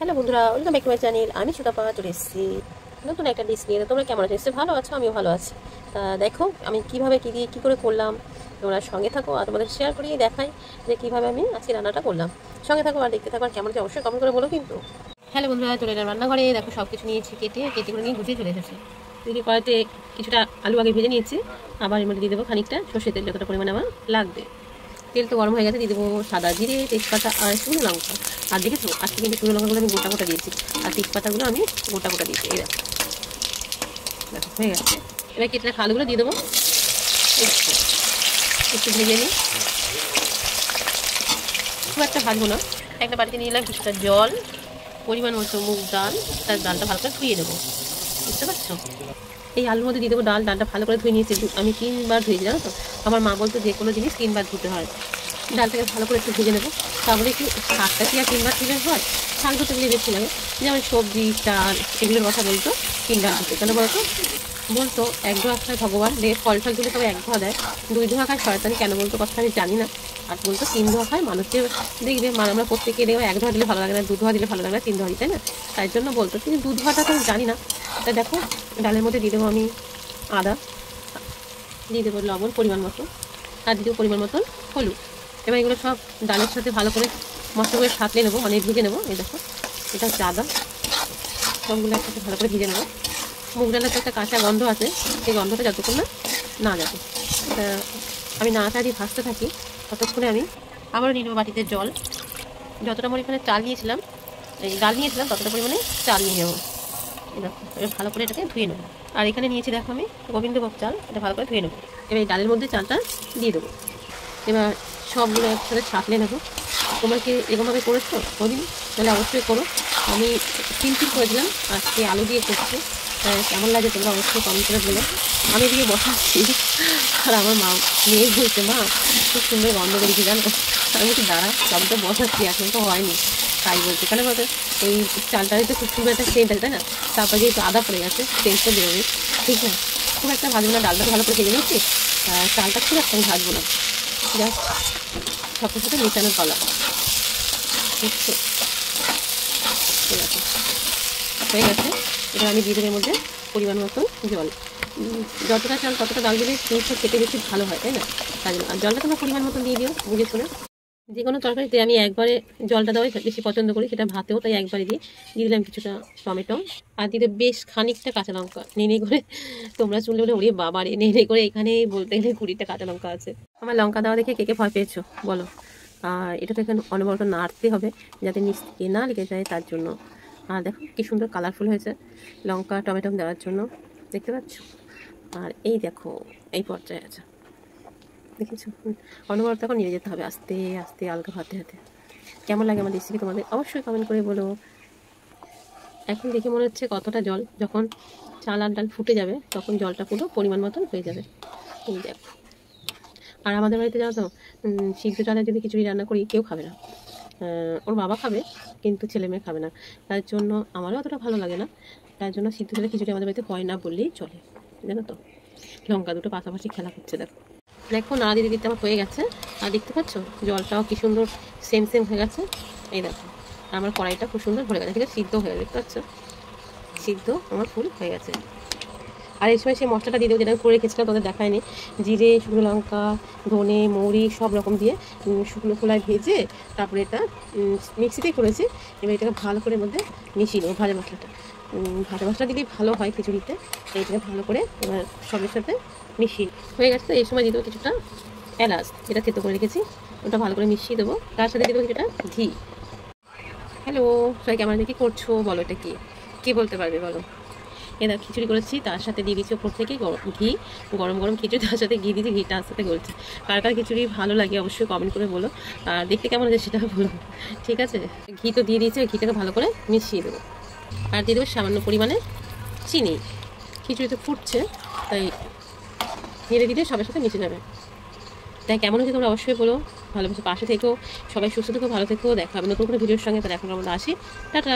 Hello বন্ধুরা, welcome back to my channel. আমি সুতাপা চলে এসেছি নতুন একটা ডিশ নিয়ে। তোমরা কেমন আছো? ভালো আছো? আমিও ভালো আছি। দেখো আমি কীভাবে কী দিয়ে কী করে করলাম, তোমরা সঙ্গে থাকো আর তোমাদের শেয়ার করিয়ে দেখাই যে কীভাবে আমি আজকে রান্নাটা করলাম। সঙ্গে থাকো আর দেখতে থাকো, আর কেমন অবশ্যই কমেন্ট করে বলো কিন্তু। হ্যালো বন্ধুরা, চলে এলাম রান্নাঘরে। দেখো সব কিছু নিয়েছি, কেটে করে নিয়ে গুছিয়ে চলে এসেছি। যদি কড়াইতে কিছুটা আলু আগে ভেজে নিয়েছি, আবার এর মধ্যে দিয়ে দেবো খানিকটা সর্ষের তেল, যতটা পরিমাণে আমার লাগবে। তেল তো গরম হয়ে গেছে, দিয়ে দেবো সাদা জিরে, তেজপাতা আর শুকনো লঙ্কা। আর দেখেছো আজকে কিন্তু শুকনো লঙ্কাগুলো আমি গোটা গোটা দিয়েছি, আর তেজপাতাগুলো আমি গোটা গোটা দিয়েছি। এই দেখো দেখো হয়ে গেছে। এবার কেটে রাখা আলুগুলো দিয়ে দেবো, একটু ভেজে নিই, খুব একটা ভাজবো না। একটা বাড়িতে নিয়ে নিলাম কিছুটা জল, পরিমাণ মতো মুগ ডাল, তার ডালটা ভালো করে ধুয়ে দেবো, বুঝতে পারছো? এই আলুর মধ্যে দিয়ে দেবো ডাল। ডালটা ভালো করে ধুয়ে নিয়েছি, আমি 3বার ধুয়েছি, জানো তো? আমার মা বলতো যে কোনো জিনিস 3বার ধুতে হয়। ডালটাকে ভালো করে একটু ভেজে নেবো। তারপরে কি শাকটা কি আর 3বার ধুলে হয়? শাক ধুতে গেলে বেশি লাগে, যেমন সবজি চাল এগুলোর কথা বলতো 3বার ধুতে। কেন বলতো? বলতো 1 ধোয়া খায় ভগবান, ফল টলগুলো সবাই 1 ধোয়া দেয়, 2 ধোয়া খায় শয়তানি। কেন বলতো কথা আমি জানি না। আর বলতো 3 ধোয়া খায় মানুষ। যে দেখবে আমরা প্রত্যেকে দেখবে 1 ধোয়া দিলে ভালো লাগে না, 2 ধোয়া দিলে ভালো লাগে না, 3 ধোয়া দিই, তাই না? তাই জন্য বলতো, কিন্তু 2 ধোয়াটা তো আমি জানি না। তা দেখো ডালের মধ্যে দিয়ে দেবো আমি আদা, দিয়ে দেবো লবণ পরিমাণ মতো, আর দিয়ে দেবো পরিমাণ মতো হলুদ। এবার এগুলো সব ডালের সাথে ভালো করে মশলা করে সাঁতলে নেবো, মানে ভেজে নেবো। এই দেখো এটা হচ্ছে আদা, সবগুলো একসাথে ভালো করে ভেজে নেবো। মুগ ডালের তো একটা কাঁচা গন্ধ আছে, সেই গন্ধটা যতক্ষণ না যাবে আমি নাড়াচাড়ি ভাজতে থাকি, ততক্ষণে আমি আবারও নিয়ে নেবো বাটিতে জল। যতটা পরিমাণে চাল নিয়েছিলাম, এই ডাল নিয়েছিলাম, ততটা পরিমাণে চাল নিয়ে নেবো। দেখো এবার ভালো করে এটাকে ধুয়ে নেবো। আর এখানে নিয়েছি দেখো আমি গোবিন্দভোগ চাল, এটা ভালো করে ধুয়ে নেবো। এবার এই ডালের মধ্যে চালটা দিয়ে দেবো। এবার সবগুলো একসাথে ছাঁকলে নেবো। তোমরা কি এরকমভাবে করেছো কোনদিন? তাহলে অবশ্যই করো। আমি সিম্পল করেছিলাম, আজকে আলু দিয়ে করছি। কেমন লাগে তোমরা অবশ্যই কমেন্ট করে বলো। আমি এদিকে বসাচ্ছি, আর আমার মা মেয়ে বলছে, মা খুব সুন্দর গন্ধ করেছি, জানো? আমি বলছি দাঁড়া, সবই তো বসাচ্ছি, এখন তো হয়নি। তাই বলছে, কেন বলতে এই চালটাতে তো খুব সুন্দর একটা সেন্ট আছে, তাই না? তারপরে যেহেতু আদা পড়ে গেছে, সেন্টটা বেরোবে, ঠিক না? খুব একটা ভাজবো না, ডালটা ভালো করে ভেজে নিচ্ছি, চালটা খুব একটা আমি ভাজবো না, জাস্ট সবটার সাথে মেশানোর পালা, বুঝছো? ঠিক আছে, হয়ে গেছে। এবার আমি দিয়ে দেবো এর মধ্যে পরিমাণ মতো জল। যতটা চাল ততটা ডাল দিলে জিনিসটা খেতে বেশি ভালো হয়, তাই না? তাই জন্য আর জলটা তোমরা পরিমাণ মতো দিয়ে দিও, বুঝে শুনে। যে কোনো তরকারিতে আমি একবারে জলটা দেওয়াই বেশি পছন্দ করি, সেটা ভাতেও তাই একবারে দিয়ে দিলাম কিছুটা টমেটো, আর দিতে বেশ খানিকটা কাঁচা লঙ্কা নেড়ে করে। তোমরা শুনলে বলে ওরে বাবা রে, নেড়ে করে এখানে বলতে গেলে 20টা কাঁচা লঙ্কা আছে। আমার লঙ্কা দেওয়া দেখে কে কে ভয় পেয়েছো বলো? আর এটা তো এখানে অনবরত নাড়তে হবে যাতে নিচ থেকে না লেগে যায়, তার জন্য। আর দেখো কি সুন্দর কালারফুল হয়েছে লঙ্কা টমেটো দেওয়ার জন্য, দেখতে পাচ্ছ? আর এই দেখো এই পর্যায়ে আছে, দেখেছো? অনবরত এখন নিয়ে যেতে হবে আস্তে আস্তে, আলগা হাতে হাতে। কেমন লাগে আমার রেসিপি তোমাদের অবশ্যই কমেন্ট করে বলো। এখন দেখে মনে হচ্ছে কতটা জল, যখন চাল আর ডাল ফুটে যাবে তখন জলটা পুরো পরিমাণ মতন হয়ে যাবে। এই দেখো। আর আমাদের বাড়িতে জানো তো, সিদ্ধ চালে যদি খিচুড়ি রান্না করি কেউ খাবে না। ওর বাবা খাবে, কিন্তু ছেলে মেয়ে খাবে না। তার জন্য আমারও অতটা ভালো লাগে না। তার জন্য সিদ্ধ চালে খিচুড়ি আমাদের বাড়িতে হয় না বললেই চলে, জানো তো? লঙ্কা দুটো পাশাপাশি খেলা করছে, দেখো দেখো না দিদি দিতে আমার হয়ে গেছে। আর দেখতে পাচ্ছ জলটাও কি সুন্দর সেম সেম হয়ে গেছে। এই দেখো আমার কড়াইটা খুব সুন্দর ভরে গেছে, ঠিক আছে? সিদ্ধ হয়ে গেছে, দেখতে পাচ্ছ? সিদ্ধ আমার ফুল হয়ে গেছে। আর এই সময় সেই মশলাটা দিয়ে দেবো, যেটা আমি করে রেখেছিলাম, তোদের দেখায়নি। জিরে, শুকনো লঙ্কা, ধনে, মৌরি সব রকম দিয়ে শুকনো খোলায় ভেজে তারপরে এটা মিক্সিতেই করেছি। এবার এটাকে ভালো করে মধ্যে মিশিয়ে নেবো ভাজা মশলাটা। ভাজা মশলা দিলেই ভালো হয় খিচুড়িতে। এইটাকে ভালো করে এবার সবের সাথে মিশিয়ে হয়ে গেছে। তো এই সময় দিয়ে দেবো কিছুটা এলাচ, যেটা থেতো করে রেখেছি, ওটা ভালো করে মিশিয়ে দেবো। তার সাথে দিয়ে দেবো কিছুটা ঘি। হ্যালো সবাই, কেমন কি করছো বলো? এটা কি কে বলতে পারবে বলো? এবার খিচুড়ি করেছি, তার সাথে দিয়ে দিচ্ছি ওপর থেকে ঘি, গরম গরম খিচুড়ি, তার সাথে ঘি দিচ্ছি, ঘিটা আস্তে গলছে। কার কার খিচুড়ি ভালো লাগে অবশ্যই কমেন্ট করে বলো, আর দেখতে কেমন আছে সেটা বলো, ঠিক আছে? ঘি তো দিয়ে দিয়েছি, ঘিটাকে ভালো করে মিশিয়ে দেবো। আর দিয়ে দেবো সামান্য পরিমাণে চিনি। খিচুড়ি তো ফুটছে, তাই নেড়ে দিলে সবার সাথে মিশে যাবে। তাই কেমন হচ্ছে তোমরা অবশ্যই বলো। ভালোবাসে পাশে থেকো, সবাই সুস্থ থেকো, ভালো থেকো। দেখা হবে নতুন কোনো ভিডিওর সঙ্গে। তাহলে এখন আমরা আসি, টাটা।